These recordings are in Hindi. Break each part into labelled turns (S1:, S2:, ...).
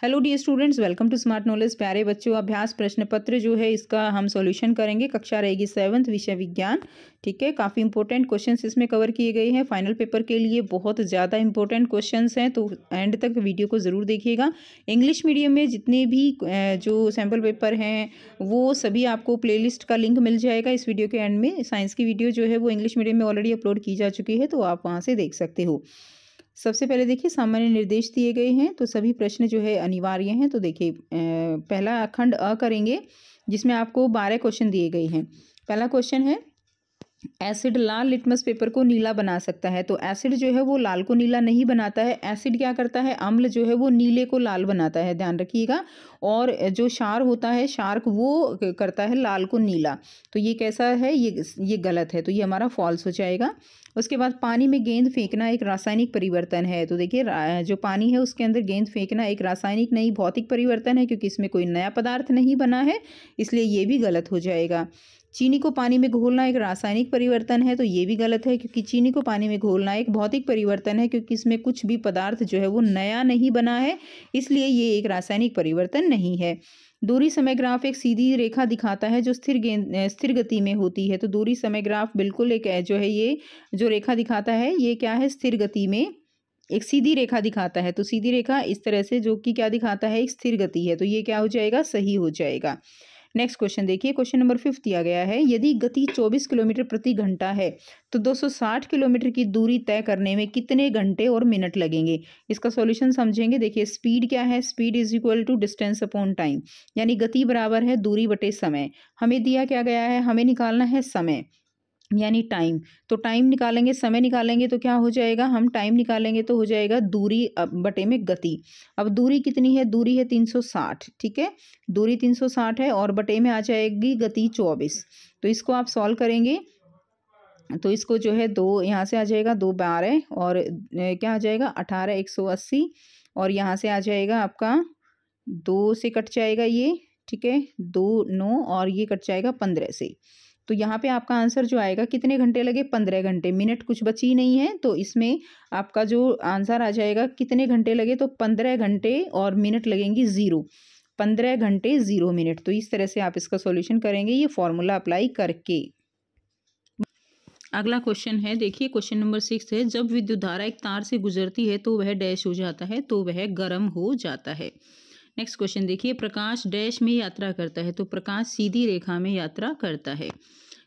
S1: Hello dear students, welcome to smart knowledge. प्यारे बच्चों, अभ्यास प्रश्न पत्र जो है इसका हम सॉल्यूशन करेंगे। कक्षा रहेगी 7th, विषय विज्ञान। ठीक है, काफ़ी इंपॉर्टेंट क्वेश्चंस इसमें कवर किए गए हैं। फाइनल पेपर के लिए बहुत ज़्यादा इंपॉर्टेंट क्वेश्चंस हैं, तो एंड तक वीडियो को ज़रूर देखिएगा। इंग्लिश मीडियम में जितने भी जो सैम्पल पेपर हैं वो सभी आपको प्लेलिस्ट का लिंक मिल जाएगा इस वीडियो के एंड में। साइंस की वीडियो जो है वो इंग्लिश मीडियम में ऑलरेडी अपलोड की जा चुकी है, तो आप वहाँ से देख सकते हो। सबसे पहले देखिए, सामान्य निर्देश दिए गए हैं, तो सभी प्रश्न जो है अनिवार्य हैं। तो देखिए, पहला खंड अ करेंगे, जिसमें आपको 12 क्वेश्चन दिए गए हैं। पहला क्वेश्चन है, एसिड लाल लिटमस पेपर को नीला बना सकता है। तो एसिड जो है वो लाल को नीला नहीं बनाता है। एसिड क्या करता है, अम्ल जो है वो नीले को लाल बनाता है, ध्यान रखिएगा। और जो क्षार होता है, शार्क, वो करता है लाल को नीला। तो ये कैसा है, ये गलत है, तो ये हमारा फॉल्स हो जाएगा। उसके बाद पानी में गेंद फेंकना एक रासायनिक परिवर्तन है। तो देखिए, जो पानी है उसके अंदर गेंद फेंकना एक रासायनिक नहीं भौतिक परिवर्तन है, क्योंकि इसमें कोई नया पदार्थ नहीं बना है, इसलिए ये भी गलत हो जाएगा। चीनी को पानी में घोलना एक रासायनिक परिवर्तन है, तो ये भी गलत है, क्योंकि चीनी को पानी में घोलना एक भौतिक परिवर्तन है, क्योंकि इसमें कुछ भी पदार्थ जो है वो नया नहीं बना है, इसलिए ये एक रासायनिक परिवर्तन नहीं है। दूरी समय ग्राफ एक सीधी रेखा दिखाता है जो स्थिर गति में होती है। तो दूरी समय ग्राफ बिल्कुल एक जो है, ये जो रेखा दिखाता है ये क्या है, स्थिर गति में एक सीधी रेखा दिखाता है। तो सीधी रेखा इस तरह से, जो कि क्या दिखाता है, एक स्थिर गति है, तो ये क्या हो जाएगा, सही हो जाएगा। नेक्स्ट क्वेश्चन देखिए, क्वेश्चन नंबर 5 दिया गया है, यदि गति 24 किलोमीटर प्रति घंटा है तो 260 किलोमीटर की दूरी तय करने में कितने घंटे और मिनट लगेंगे। इसका सॉल्यूशन समझेंगे। देखिए, स्पीड क्या है, speed is equal to distance upon time, यानी गति बराबर है दूरी बटे समय। हमें दिया क्या गया है, हमें निकालना है समय यानी टाइम। तो टाइम निकालेंगे, समय निकालेंगे तो क्या हो जाएगा, हम टाइम निकालेंगे तो हो जाएगा दूरी बटे में गति। अब दूरी कितनी है, दूरी है 360, ठीक है, दूरी 360 है और बटे में आ जाएगी गति 24। तो इसको आप सॉल्व करेंगे तो इसको जो है, दो यहाँ से आ जाएगा, 2 12 और क्या आ जाएगा 18 180, और यहाँ से आ जाएगा आपका 2 से कट जाएगा ये, ठीक है, 2 9 और ये कट जाएगा 15 से। तो यहाँ पे आपका आंसर जो आएगा, कितने घंटे लगे, 15 घंटे। मिनट कुछ बची नहीं है, तो इसमें आपका जो आंसर आ जाएगा, कितने घंटे लगे, तो 15 घंटे और मिनट लगेंगी 0, 15 घंटे 0 मिनट। तो इस तरह से आप इसका सॉल्यूशन करेंगे, ये फॉर्मूला अप्लाई करके। अगला क्वेश्चन है, देखिए क्वेश्चन नंबर 6 है, जब विद्युत धारा एक तार से गुजरती है तो वह डैश हो जाता है, तो वह गर्म हो जाता है। नेक्स्ट क्वेश्चन देखिए, प्रकाश डैश में यात्रा करता है, तो प्रकाश सीधी रेखा में यात्रा करता है।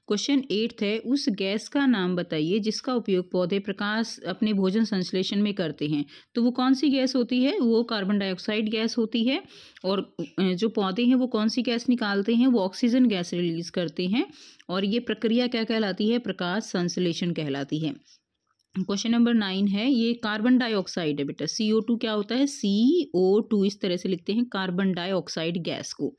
S1: क्वेश्चन 8 है, उस गैस का नाम बताइए जिसका उपयोग पौधे प्रकाश अपने भोजन संश्लेषण में करते हैं। तो वो कौन सी गैस होती है, वो कार्बन डाइऑक्साइड गैस होती है। और जो पौधे हैं वो कौन सी गैस निकालते हैं, वो ऑक्सीजन गैस रिलीज करते हैं। और ये प्रक्रिया क्या कहलाती है, प्रकाश संश्लेषण कहलाती है। क्वेश्चन नंबर 9 है, ये कार्बन डाइऑक्साइड है बेटा, CO2 क्या होता है, CO2 इस तरह से लिखते हैं कार्बन डाइऑक्साइड गैस को।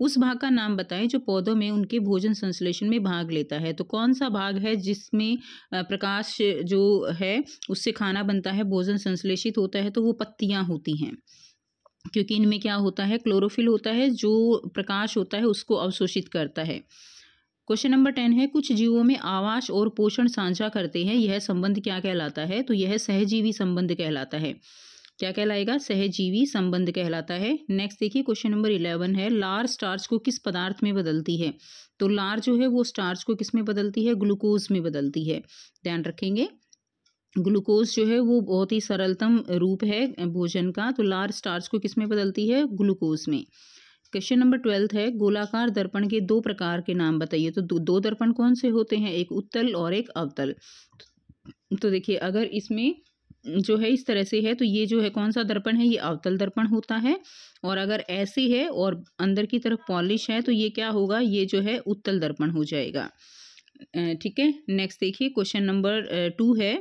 S1: उस भाग का नाम बताएं जो पौधों में उनके भोजन संश्लेषण में भाग लेता है। तो कौन सा भाग है जिसमें प्रकाश जो है उससे खाना बनता है, भोजन संश्लेषित होता है, तो वो पत्तियां होती हैं, क्योंकि इनमें क्या होता है, क्लोरोफिल होता है जो प्रकाश होता है उसको अवशोषित करता है। क्वेश्चन नंबर 10 है, कुछ जीवों में आवास और पोषण साझा करते हैं, यह संबंध क्या कहलाता है। तो यह सहजीवी संबंध कहलाता है। क्या कहलाएगा, सहजीवी संबंध कहलाता है। नेक्स्ट देखिए, क्वेश्चन नंबर 11 है, लार स्टार्च को किस पदार्थ में बदलती है। तो लार जो है वो स्टार्च को किस में बदलती है, ग्लूकोज में बदलती है, ध्यान रखेंगे। ग्लूकोज जो है वो बहुत ही सरलतम रूप है भोजन का, तो लार स्टार्च को किस में बदलती है, ग्लूकोज में। क्वेश्चन नंबर 12 है, गोलाकार दर्पण के 2 प्रकार के नाम बताइए। तो दो दर्पण कौन से होते हैं, एक उत्तल और एक अवतल। तो देखिए, अगर इसमें जो है इस तरह से है तो ये जो है कौन सा दर्पण है, ये अवतल दर्पण होता है। और अगर ऐसे है और अंदर की तरफ पॉलिश है तो ये क्या होगा, ये जो है उत्तल दर्पण हो जाएगा, ठीक है। नेक्स्ट देखिए, क्वेश्चन नंबर 2 है,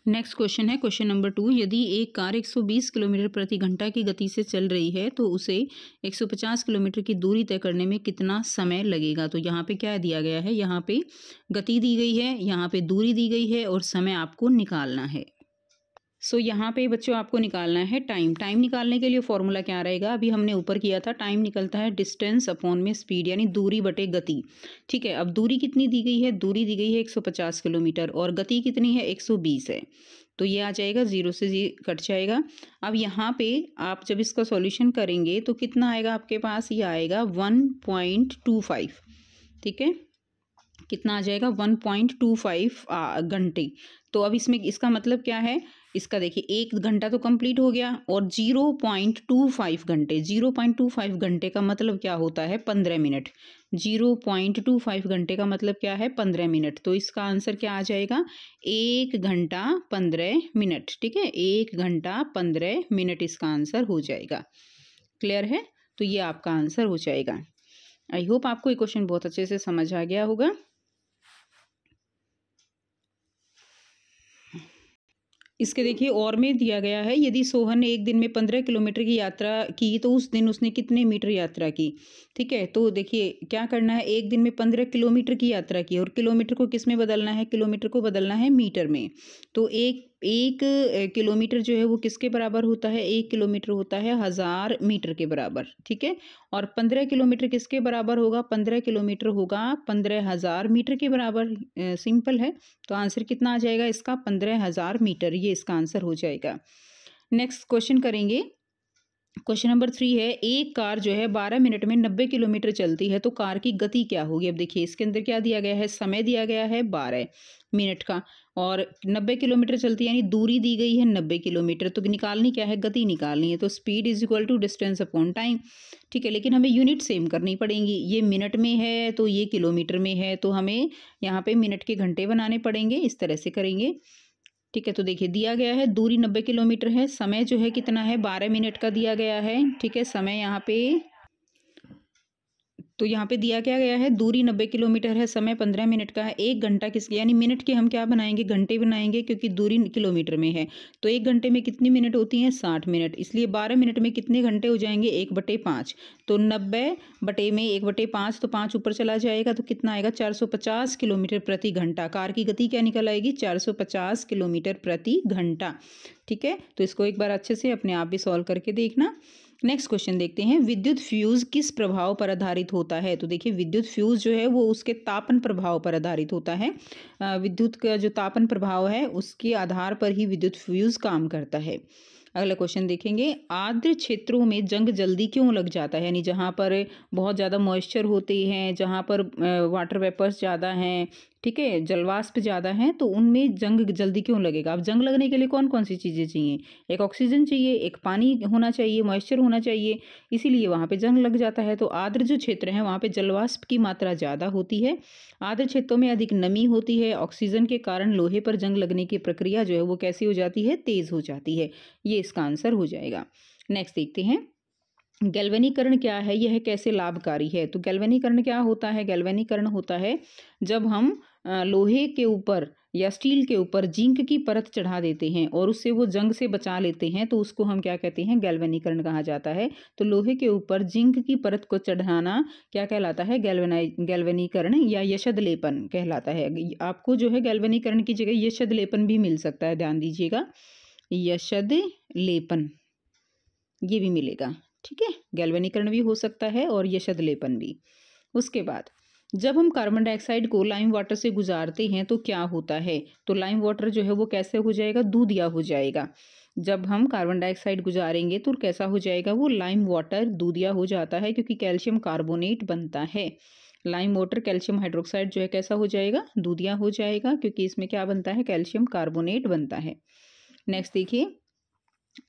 S1: नेक्स्ट क्वेश्चन है क्वेश्चन नंबर 2, यदि एक कार 120 किलोमीटर प्रति घंटा की गति से चल रही है तो उसे 150 किलोमीटर की दूरी तय करने में कितना समय लगेगा। तो यहाँ पे क्या दिया गया है, यहाँ पे गति दी गई है, यहाँ पे दूरी दी गई है और समय आपको निकालना है। सो यहाँ पे बच्चों आपको निकालना है टाइम। टाइम निकालने के लिए फॉर्मूला क्या रहेगा, अभी हमने ऊपर किया था, टाइम निकलता है डिस्टेंस अपॉन में स्पीड, यानी दूरी बटे गति। ठीक है, अब दूरी कितनी दी गई है, दूरी दी गई है 150 किलोमीटर और गति कितनी है, 120 है। तो ये आ जाएगा, 0 से जी कट जाएगा। अब यहाँ पे आप जब इसका सॉल्यूशन करेंगे तो कितना आएगा आपके पास, ये आएगा 1.25, ठीक है, कितना आ जाएगा 1.25 घंटे। तो अब इसमें इसका मतलब क्या है, इसका देखिए 1 घंटा तो कंप्लीट हो गया और 0.25 घंटे, 0.25 घंटे का मतलब क्या होता है 15 मिनट, 0.25 घंटे का मतलब क्या है 15 मिनट। तो इसका आंसर क्या आ जाएगा 1 घंटा 15 मिनट, ठीक है, 1 घंटा 15 मिनट इसका आंसर हो जाएगा। क्लियर है, तो ये आपका आंसर हो जाएगा। आई होप आपको ये क्वेश्चन बहुत अच्छे से समझ आ गया होगा। इसके देखिए और में दिया गया है, यदि सोहन ने एक दिन में 15 किलोमीटर की यात्रा की तो उस दिन उसने कितने मीटर यात्रा की, ठीक है। तो देखिए क्या करना है, एक दिन में 15 किलोमीटर की यात्रा की और किलोमीटर को किस में बदलना है, किलोमीटर को बदलना है मीटर में। तो एक किलोमीटर जो है वो किसके बराबर होता है, 1 किलोमीटर होता है 1000 मीटर के बराबर, ठीक है। और 15 किलोमीटर किसके बराबर होगा, 15 किलोमीटर होगा 15,000 मीटर के बराबर। सिंपल है, तो आंसर कितना आ जाएगा इसका 15,000 मीटर, ये इसका आंसर हो जाएगा। नेक्स्ट क्वेश्चन करेंगे, क्वेश्चन नंबर 3 है, एक कार जो है 12 मिनट में 90 किलोमीटर चलती है तो कार की गति क्या होगी। अब देखिए इसके अंदर क्या दिया गया है, समय दिया गया है 12 मिनट का और 90 किलोमीटर चलती है, यानी दूरी दी गई है 90 किलोमीटर। तो निकालनी क्या है, गति निकालनी है। तो speed is equal to distance upon time, ठीक है, लेकिन हमें यूनिट सेम करनी पड़ेंगी। ये मिनट में है तो ये किलोमीटर में है, तो हमें यहाँ पे मिनट के घंटे बनाने पड़ेंगे, इस तरह से करेंगे, ठीक है। तो देखिए दिया गया है दूरी 90 किलोमीटर है, समय जो है कितना है 12 मिनट का दिया गया है, ठीक है। समय यहाँ पे, तो यहाँ पे दिया क्या गया है, दूरी 90 किलोमीटर है, समय 15 मिनट का है। 1 घंटा किस, यानी मिनट के हम क्या बनाएंगे, घंटे बनाएंगे, क्योंकि दूरी किलोमीटर में है। तो 1 घंटे में कितनी मिनट होती हैं, 60 मिनट, इसलिए 12 मिनट में कितने घंटे हो जाएंगे, 1/5। तो 90 बटे में 1/5, तो 5 ऊपर चला जाएगा, तो कितना आएगा 450 किलोमीटर प्रति घंटा। कार की गति क्या निकल आएगी, 450 किलोमीटर प्रति घंटा, ठीक है। तो इसको एक बार अच्छे से अपने आप भी सॉल्व करके देखना। नेक्स्ट क्वेश्चन देखते हैं, विद्युत फ्यूज किस प्रभाव पर आधारित होता है। तो देखिए विद्युत फ्यूज जो है वो उसके तापन प्रभाव पर आधारित होता है। विद्युत का जो तापन प्रभाव है उसके आधार पर ही विद्युत फ्यूज काम करता है। अगला क्वेश्चन देखेंगे, आर्द्र क्षेत्रों में जंग जल्दी क्यों लग जाता है, यानी जहाँ पर बहुत ज़्यादा मॉइस्चर होते हैं, जहाँ पर वाटर वेपर्स ज़्यादा हैं, ठीक है, जलवाष्प ज़्यादा हैं, तो उनमें जंग जल्दी क्यों लगेगा। अब जंग लगने के लिए कौन कौन सी चीज़ें चाहिए, एक ऑक्सीजन चाहिए, एक पानी होना चाहिए, मॉइस्चर होना चाहिए, इसीलिए वहाँ पे जंग लग जाता है। तो आर्द्र जो क्षेत्र है वहाँ पे जलवाष्प की मात्रा ज़्यादा होती है, आर्द्र क्षेत्रों में अधिक नमी होती है, ऑक्सीजन के कारण लोहे पर जंग लगने की प्रक्रिया जो है वो कैसी हो जाती है, तेज़ हो जाती है। ये इसका आंसर हो जाएगा। नेक्स्ट देखते हैं, गैल्वेनीकरण क्या है, यह कैसे लाभकारी है। तो गैल्वेनीकरण क्या होता है, गैल्वेनीकरण होता है जब हम लोहे के ऊपर या स्टील के ऊपर जिंक की परत चढ़ा देते हैं और उससे वो जंग से बचा लेते हैं, तो उसको हम क्या कहते हैं, गैल्वेनीकरण कहा जाता है। तो लोहे के ऊपर जिंक की परत को चढ़ाना क्या कहलाता है, गैल्वेनीकरण या यशद लेपन कहलाता है। आपको जो है गैल्वेनीकरण की जगह यशद लेपन भी मिल सकता है, ध्यान दीजिएगा, यशद लेपन ये भी मिलेगा, ठीक है, गैल्वेनीकरण भी हो सकता है और यशद लेपन भी। उसके बाद जब हम कार्बन डाइऑक्साइड को लाइम वाटर से गुजारते हैं तो क्या होता है। तो लाइम वाटर जो है वो कैसे हो जाएगा, दूधिया हो जाएगा। जब हम कार्बन डाइऑक्साइड गुजारेंगे तो कैसा हो जाएगा, वो लाइम वाटर दूधिया हो जाता है, क्योंकि कैल्शियम कार्बोनेट बनता है। लाइम वाटर कैल्शियम हाइड्रोक्साइड जो है कैसा हो जाएगा, दूधिया हो जाएगा, क्योंकि इसमें क्या बनता है, कैल्शियम कार्बोनेट बनता है। नेक्स्ट देखिए,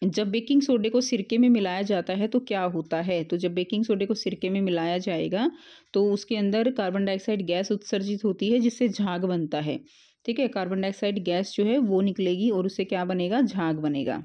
S1: जब बेकिंग सोडे को सिरके में मिलाया जाता है तो क्या होता है। तो जब बेकिंग सोडे को सिरके में मिलाया जाएगा तो उसके अंदर कार्बन डाइऑक्साइड गैस उत्सर्जित होती है, जिससे झाग बनता है, ठीक है, कार्बन डाइऑक्साइड गैस जो है वो निकलेगी और उससे क्या बनेगा, झाग बनेगा।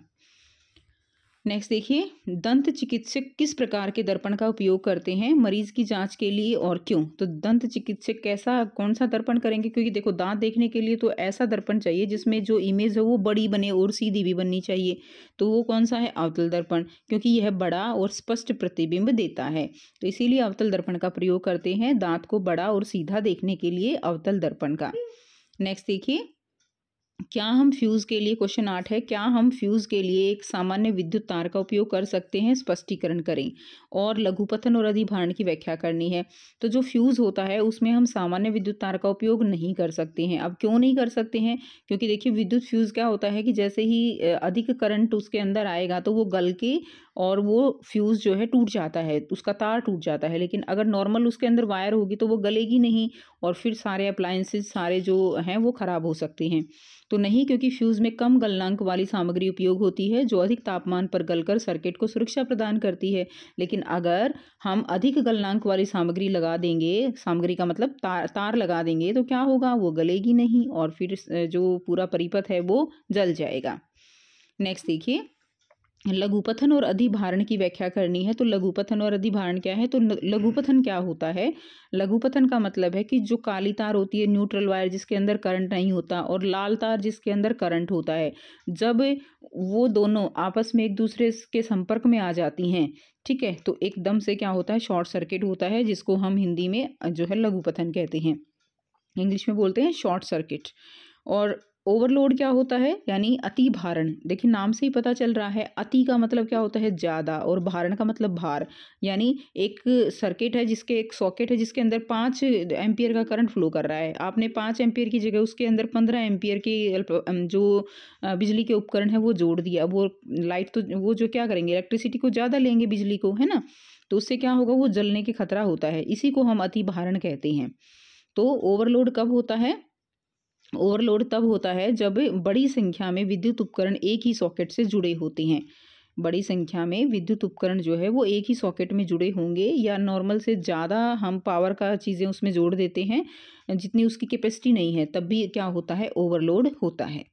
S1: नेक्स्ट देखिए, दंत चिकित्सक किस प्रकार के दर्पण का उपयोग करते हैं मरीज की जांच के लिए और क्यों। तो दंत चिकित्सक कैसा, कौन सा दर्पण करेंगे, क्योंकि देखो दांत देखने के लिए तो ऐसा दर्पण चाहिए जिसमें जो इमेज है वो बड़ी बने और सीधी भी बननी चाहिए। तो वो कौन सा है, अवतल दर्पण, क्योंकि यह बड़ा और स्पष्ट प्रतिबिंब देता है, तो इसीलिए अवतल दर्पण का प्रयोग करते हैं, दांत को बड़ा और सीधा देखने के लिए अवतल दर्पण का। नेक्स्ट देखिए, क्या हम फ्यूज़ के लिए, क्वेश्चन 8 है, क्या हम फ्यूज़ के लिए एक सामान्य विद्युत तार का उपयोग कर सकते हैं? स्पष्टीकरण करें। और लघुपथन और अधिभारण की व्याख्या करनी है। तो जो फ्यूज़ होता है उसमें हम सामान्य विद्युत तार का उपयोग नहीं कर सकते हैं। अब क्यों नहीं कर सकते हैं? क्योंकि देखिए विद्युत फ्यूज़ क्या होता है कि जैसे ही अधिक करंट उसके अंदर आएगा तो वो गल के और वो फ्यूज़ जो है टूट जाता है, उसका तार टूट जाता है। लेकिन अगर नॉर्मल उसके अंदर वायर होगी तो वो गलेगी नहीं और फिर सारे अप्लायंसेस सारे जो हैं वो ख़राब हो सकते हैं। तो नहीं, क्योंकि फ्यूज़ में कम गलनांक वाली सामग्री उपयोग होती है जो अधिक तापमान पर गलकर सर्किट को सुरक्षा प्रदान करती है। लेकिन अगर हम अधिक गलनांक वाली सामग्री लगा देंगे, सामग्री का मतलब तार लगा देंगे, तो क्या होगा? वो गलेगी नहीं और फिर जो पूरा परिपथ है वो जल जाएगा। नेक्स्ट देखिए, लघुपथन और अधिभारण की व्याख्या करनी है। तो लघुपथन और अधिभारण क्या है? तो लघुपथन क्या होता है? लघुपथन का मतलब है कि जो काली तार होती है, न्यूट्रल वायर जिसके अंदर करंट नहीं होता, और लाल तार जिसके अंदर करंट होता है, जब वो दोनों आपस में एक दूसरे के संपर्क में आ जाती हैं, ठीक है, तो एकदम से क्या होता है? शॉर्ट सर्किट होता है, जिसको हम हिंदी में जो है लघुपथन कहते हैं, इंग्लिश में बोलते हैं शॉर्ट सर्किट। और ओवरलोड क्या होता है? यानी अति भारण। देखिए नाम से ही पता चल रहा है, अति का मतलब क्या होता है? ज़्यादा, और भारण का मतलब भार। यानी एक सर्किट है जिसके, एक सॉकेट है जिसके अंदर 5 एम्पियर का करंट फ्लो कर रहा है। आपने 5 एम्पियर की जगह उसके अंदर 15 एम्पियर की जो बिजली के उपकरण है वो जोड़ दिया। वो लाइट तो वो जो क्या करेंगे? इलेक्ट्रिसिटी को ज़्यादा लेंगे बिजली को, है ना? तो उससे क्या होगा? वो जलने के खतरा होता है। इसी को हम अति भारण कहते हैं। तो ओवरलोड कब होता है? ओवरलोड तब होता है जब बड़ी संख्या में विद्युत उपकरण एक ही सॉकेट से जुड़े होते हैं। बड़ी संख्या में विद्युत उपकरण जो है वो एक ही सॉकेट में जुड़े होंगे, या नॉर्मल से ज़्यादा हम पावर का चीज़ें उसमें जोड़ देते हैं, जितनी उसकी कैपेसिटी नहीं है, तब भी क्या होता है? ओवरलोड होता है।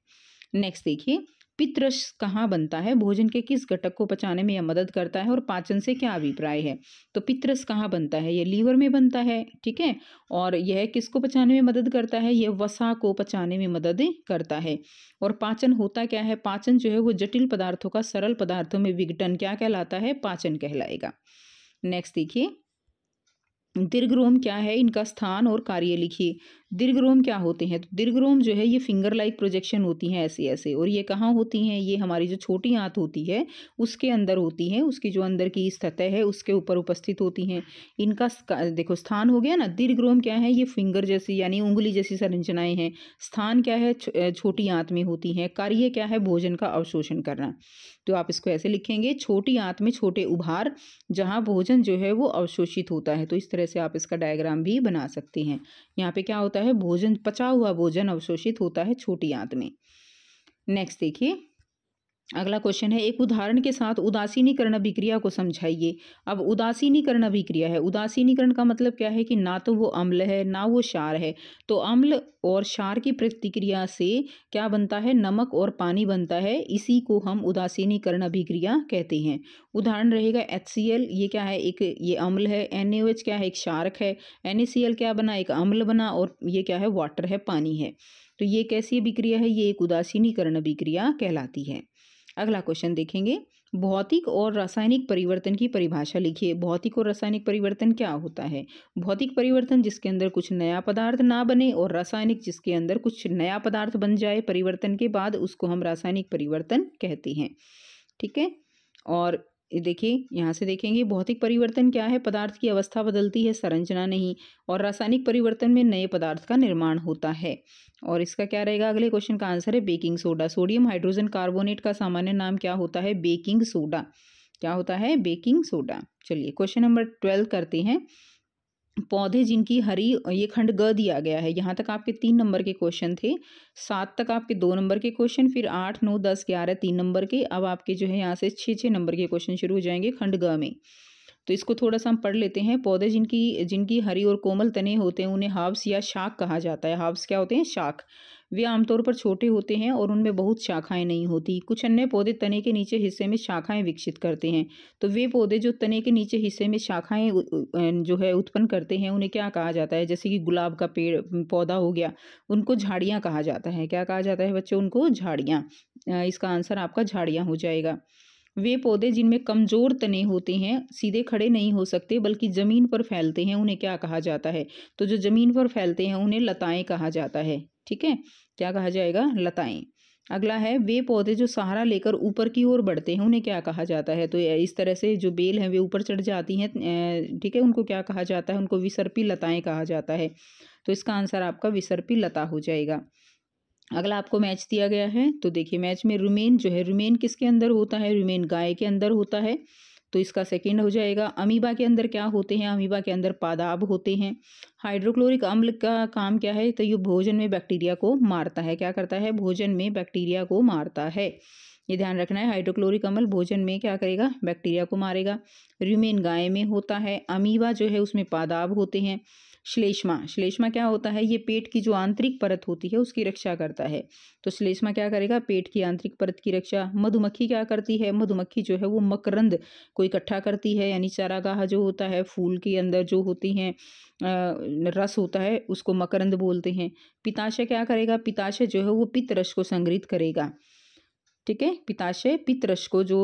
S1: नेक्स्ट देखिए, पित्तरस कहाँ बनता है? भोजन के किस घटक को पचाने में यह मदद करता है और पाचन से क्या अभिप्राय है? तो पित्तरस कहाँ बनता है? ये लीवर में बनता है, ठीक है। और यह किसको पचाने में मदद करता है? यह वसा को पचाने में मदद करता है। और पाचन होता क्या है? पाचन जो है वो जटिल पदार्थों का सरल पदार्थों में विघटन क्या कहलाता है? पाचन कहलाएगा। नेक्स्ट देखिए, दीर्घरोम क्या है? इनका स्थान और कार्य लिखिए। दीर्घरोम क्या होते हैं? तो दीर्घरोम जो है ये फिंगर लाइक प्रोजेक्शन होती हैं ऐसे ऐसे, और ये कहाँ होती हैं? ये हमारी जो छोटी आंत होती है उसके अंदर होती हैं, उसकी जो अंदर की सतह है उसके ऊपर उपस्थित होती हैं। इनका देखो स्थान हो गया ना। दीर्घरोम क्या है? ये फिंगर जैसी यानी उंगली जैसी संरचनाएं हैं। स्थान क्या है? छोटी आंत में होती हैं। कार्य क्या है? भोजन का अवशोषण करना। तो आप इसको ऐसे लिखेंगे, छोटी आंत में छोटे उभार जहाँ भोजन जो है वो अवशोषित होता है। तो इस तरह से आप इसका डायग्राम भी बना सकते हैं। यहाँ पे क्या होता है? भोजन, पचा हुआ भोजन अवशोषित होता है छोटी आंत में। नेक्स्ट देखिए, अगला क्वेश्चन है, एक उदाहरण के साथ उदासीनीकरण अभिक्रिया को समझाइए। अब उदासीनीकरण अभिक्रिया है। उदासीनीकरण का मतलब क्या है? कि ना तो वो अम्ल है ना वो क्षार है। तो अम्ल और क्षार की प्रतिक्रिया से क्या बनता है? नमक और पानी बनता है। इसी को हम उदासीनीकरण अभिक्रिया कहते हैं। उदाहरण रहेगा HCl, ये क्या है? एक ये अम्ल है। NaOH क्या है? एक क्षारक है। NaCl क्या बना? एक अम्ल बना। और ये क्या है? वाटर है, पानी है। तो ये कैसी अभिक्रिया है? ये एक उदासीनीकरण अभिक्रिया कहलाती है। अगला क्वेश्चन देखेंगे, भौतिक और रासायनिक परिवर्तन की परिभाषा लिखिए। भौतिक और रासायनिक परिवर्तन क्या होता है? भौतिक परिवर्तन जिसके अंदर कुछ नया पदार्थ ना बने, और रासायनिक जिसके अंदर कुछ नया पदार्थ बन जाए परिवर्तन के बाद, उसको हम रासायनिक परिवर्तन कहते हैं, ठीक है। और देखिए यहाँ से देखेंगे, भौतिक परिवर्तन क्या है? पदार्थ की अवस्था बदलती है, संरचना नहीं। और रासायनिक परिवर्तन में नए पदार्थ का निर्माण होता है। और इसका क्या रहेगा? अगले क्वेश्चन का आंसर है baking soda. Sodium hydrogen carbonate का सामान्य नाम क्या होता है? Baking soda. क्या होता है? Baking soda. चलिए क्वेश्चन नंबर 12 करते हैं। पौधे जिनकी हरी, ये खंड ग दिया गया है। यहाँ तक आपके 3 नंबर के क्वेश्चन थे। 7 तक आपके 2 नंबर के क्वेश्चन, फिर 8, 9, 10, 11 3 नंबर के। अब आपके जो है यहाँ से 6 नंबर के क्वेश्चन शुरू हो जाएंगे खंड ग में। तो इसको थोड़ा सा हम पढ़ लेते हैं। पौधे जिनकी जिनकी हरी और कोमल तने होते हैं उन्हें हार्ब्स या शाख कहा जाता है। हार्ब्स क्या होते हैं? शाख। वे आमतौर पर छोटे होते हैं और उनमें बहुत शाखाएं नहीं होती। कुछ अन्य पौधे तने के नीचे हिस्से में शाखाएं विकसित करते हैं। तो वे पौधे जो तने के नीचे हिस्से में शाखाएं जो है उत्पन्न करते हैं उन्हें क्या कहा जाता है? जैसे कि गुलाब का पेड़ पौधा हो गया, उनको झाड़ियाँ कहा जाता है। क्या कहा जाता है बच्चों? उनको झाड़ियाँ। इसका आंसर आपका झाड़ियाँ हो जाएगा। वे पौधे जिनमें कमजोर तने होते हैं, सीधे खड़े नहीं हो सकते बल्कि जमीन पर फैलते हैं, उन्हें क्या कहा जाता है? तो जो जमीन पर फैलते हैं उन्हें लताएं कहा जाता है। ठीक है, क्या कहा जाएगा? लताएं। अगला है वे पौधे जो सहारा लेकर ऊपर की ओर बढ़ते हैं, उन्हें क्या कहा जाता है? तो इस तरह से जो बेल हैं वे ऊपर चढ़ जाती हैं, ठीक है, उनको क्या कहा जाता है? उनको विसर्पी लताएं कहा जाता है। तो इसका आंसर आपका विसर्पी लता हो जाएगा। अगला आपको मैच दिया गया है, तो देखिए मैच में रुमेन जो है, रुमेन किसके अंदर होता है? रुमेन गाय के अंदर होता है, तो इसका सेकंड हो जाएगा। अमीबा के अंदर क्या होते हैं? अमीबा के अंदर पादाब होते हैं। हाइड्रोक्लोरिक अम्ल का काम क्या है? तो ये भोजन में बैक्टीरिया को मारता है। क्या करता है? भोजन में बैक्टीरिया को मारता है। ये ध्यान रखना है, हाइड्रोक्लोरिक अम्ल भोजन में क्या करेगा? बैक्टीरिया को मारेगा। रुमेन गाय में होता है। अमीबा जो है उसमें पादाब होते हैं। श्लेष्मा, श्लेष्मा क्या होता है? ये पेट की जो आंतरिक परत होती है उसकी रक्षा करता है। तो श्लेष्मा क्या करेगा? पेट की आंतरिक परत की रक्षा। मधुमक्खी क्या करती है? मधुमक्खी जो है वो मकरंद को इकट्ठा करती है, यानी चारागाह जो होता है, फूल के अंदर जो होती हैं रस होता है उसको मकरंद बोलते हैं। पिताशय क्या करेगा? पिताशय जो है वो पित्त रस को संग्रहित करेगा। ठीक है, पित्ताशय पित्त रस को जो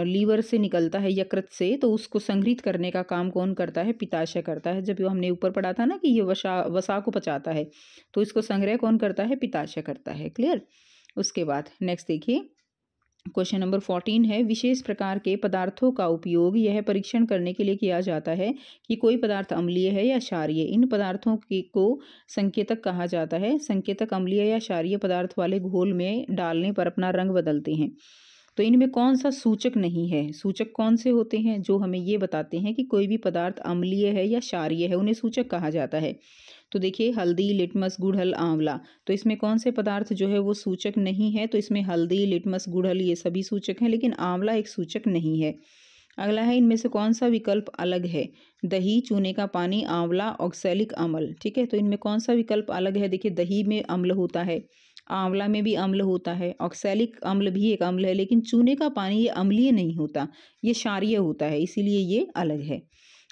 S1: लीवर से निकलता है, यकृत से, तो उसको संग्रहित करने का काम कौन करता है? पित्ताशय करता है। जब हमने ऊपर पढ़ा था ना कि ये वसा को पचाता है, तो इसको संग्रह कौन करता है? पित्ताशय करता है। क्लियर। उसके बाद नेक्स्ट देखिए, क्वेश्चन नंबर 14 है, विशेष प्रकार के पदार्थों का उपयोग यह परीक्षण करने के लिए किया जाता है कि कोई पदार्थ अम्लीय है या क्षारीय। इन पदार्थों को संकेतक कहा जाता है। संकेतक अम्लीय या क्षारीय पदार्थ वाले घोल में डालने पर अपना रंग बदलते हैं। तो इनमें कौन सा सूचक नहीं है? सूचक कौन से होते हैं जो हमें ये बताते हैं कि कोई भी पदार्थ अम्लीय है या क्षारीय है? उन्हें सूचक कहा जाता है। तो देखिए हल्दी, लिटमस, गुड़हल, आंवला, तो इसमें कौन से पदार्थ जो है वो सूचक नहीं है? तो इसमें हल्दी, लिटमस, गुड़हल ये सभी सूचक हैं, लेकिन आंवला एक सूचक नहीं है। अगला है, इनमें से कौन सा विकल्प अलग है? दही, चूने का पानी, आंवला, ऑक्सैलिक अम्ल। ठीक है, तो इनमें कौन सा विकल्प अलग है? देखिए दही में अम्ल होता है, आंवला में भी अम्ल होता है, ऑक्सैलिक अम्ल भी एक अम्ल है, लेकिन चूने का पानी ये अम्लीय नहीं होता, ये क्षारीय होता है, इसीलिए ये अलग है।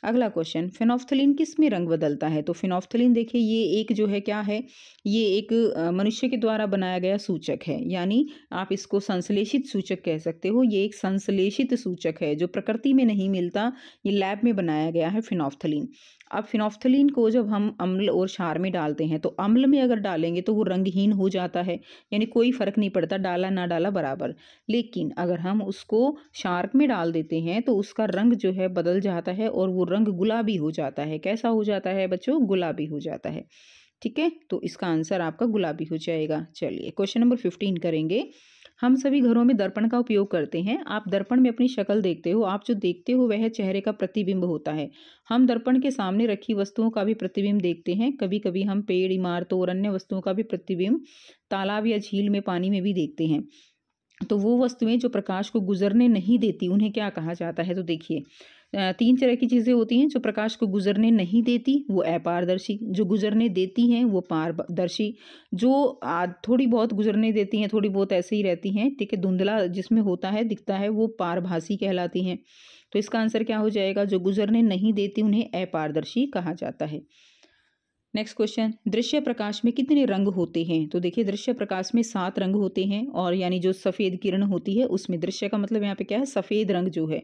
S1: अगला क्वेश्चन, फिनोफ्थलीन किस में रंग बदलता है? तो फिनोफ्थलीन देखिए ये एक जो है क्या है? ये एक मनुष्य के द्वारा बनाया गया सूचक है, यानी आप इसको संश्लेषित सूचक कह सकते हो। ये एक संश्लेषित सूचक है जो प्रकृति में नहीं मिलता, ये लैब में बनाया गया है फिनोफ्थलीन। अब फिनोफ्थलीन को जब हम अम्ल और क्षार में डालते हैं, तो अम्ल में अगर डालेंगे तो वो रंगहीन हो जाता है, यानी कोई फर्क नहीं पड़ता, डाला ना डाला बराबर। लेकिन अगर हम उसको क्षार में डाल देते हैं तो उसका रंग जो है बदल जाता है और वो रंग गुलाबी हो जाता है। कैसा हो जाता है बच्चों? गुलाबी हो जाता है। ठीक है, तो इसका आंसर आपका गुलाबी हो जाएगा। चलिए क्वेश्चन नंबर 15 करेंगे। हम सभी घरों में दर्पण का उपयोग करते हैं। आप दर्पण में अपनी शक्ल देखते हो, आप जो देखते हो वह चेहरे का प्रतिबिंब होता है। हम दर्पण के सामने रखी वस्तुओं का भी प्रतिबिंब देखते हैं। कभी कभी हम पेड़, इमारतों और अन्य वस्तुओं का भी प्रतिबिंब तालाब या झील में, पानी में भी देखते हैं। तो वो वस्तुएं जो प्रकाश को गुजरने नहीं देती उन्हें क्या कहा जाता है? तो देखिए 3 तरह की चीज़ें होती हैं। जो प्रकाश को गुजरने नहीं देती वो अपारदर्शी, जो गुजरने देती हैं वो पारदर्शी, जो थोड़ी बहुत गुजरने देती हैं, थोड़ी बहुत ऐसे ही रहती हैं, ठीक है, धुंधला जिसमें होता है, दिखता है, वो पारभासी कहलाती हैं। तो इसका आंसर क्या हो जाएगा? जो गुजरने नहीं देती उन्हें अपारदर्शी कहा जाता है। नेक्स्ट क्वेश्चन, दृश्य प्रकाश में कितने रंग होते हैं? तो देखिए दृश्य प्रकाश में 7 रंग होते हैं, और यानी जो सफ़ेद किरण होती है उसमें, दृश्य का मतलब यहाँ पे क्या है? सफ़ेद रंग जो है,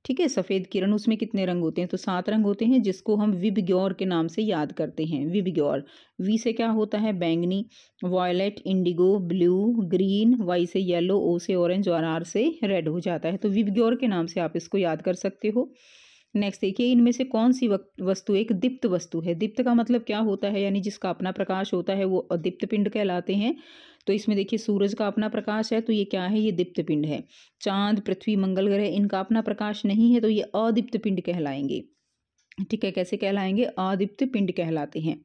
S1: ठीक है, सफ़ेद किरण, उसमें कितने रंग होते हैं? तो 7 रंग होते हैं, जिसको हम विबग्योर के नाम से याद करते हैं। विबग्योर, वी से क्या होता है? बैंगनी, violet, indigo, blue, green, Y से येलो, ओ से ऑरेंज और आर से रेड हो जाता है। तो विबग्योर के नाम से आप इसको याद कर सकते हो। नेक्स्ट देखिए, इनमें से कौन सी वस्तु एक दीप्त वस्तु है? दीप्त का मतलब क्या होता है? यानी जिसका अपना प्रकाश होता है वो अदीप्त पिंड कहलाते हैं। तो इसमें देखिए सूरज का अपना प्रकाश है, तो ये क्या है? ये दीप्त पिंड है। चांद, पृथ्वी, मंगल ग्रह, इनका अपना प्रकाश नहीं है, तो ये अदीप्त पिंड कहलाएंगे। ठीक है, कैसे कहलाएंगे? अदीप्त पिंड कहलाते हैं।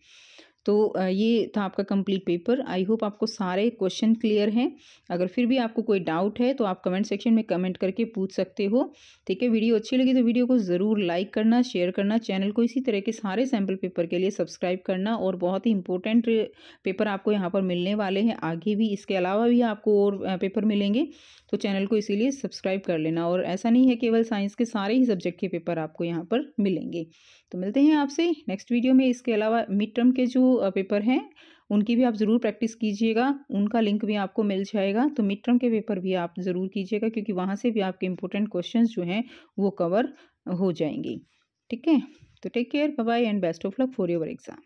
S1: तो ये था आपका कंप्लीट पेपर। आई होप आपको सारे क्वेश्चन क्लियर हैं। अगर फिर भी आपको कोई डाउट है तो आप कमेंट सेक्शन में कमेंट करके पूछ सकते हो। ठीक है, वीडियो अच्छी लगी तो वीडियो को ज़रूर लाइक करना, शेयर करना, चैनल को इसी तरह के सारे सैम्पल पेपर के लिए सब्सक्राइब करना। और बहुत ही इंपॉर्टेंट पेपर आपको यहाँ पर मिलने वाले हैं आगे भी, इसके अलावा भी आपको और पेपर मिलेंगे, तो चैनल को इसीलिए सब्सक्राइब कर लेना। और ऐसा नहीं है केवल साइंस के, सारे ही सब्जेक्ट के पेपर आपको यहाँ पर मिलेंगे। तो मिलते हैं आपसे नेक्स्ट वीडियो में। इसके अलावा मिड टर्म के जो पेपर हैं उनकी भी आप ज़रूर प्रैक्टिस कीजिएगा, उनका लिंक भी आपको मिल जाएगा। तो मिड टर्म के पेपर भी आप ज़रूर कीजिएगा, क्योंकि वहाँ से भी आपके इंपॉर्टेंट क्वेश्चंस जो हैं वो कवर हो जाएंगे। ठीक है, तो take care, bye bye and best of luck for your exam.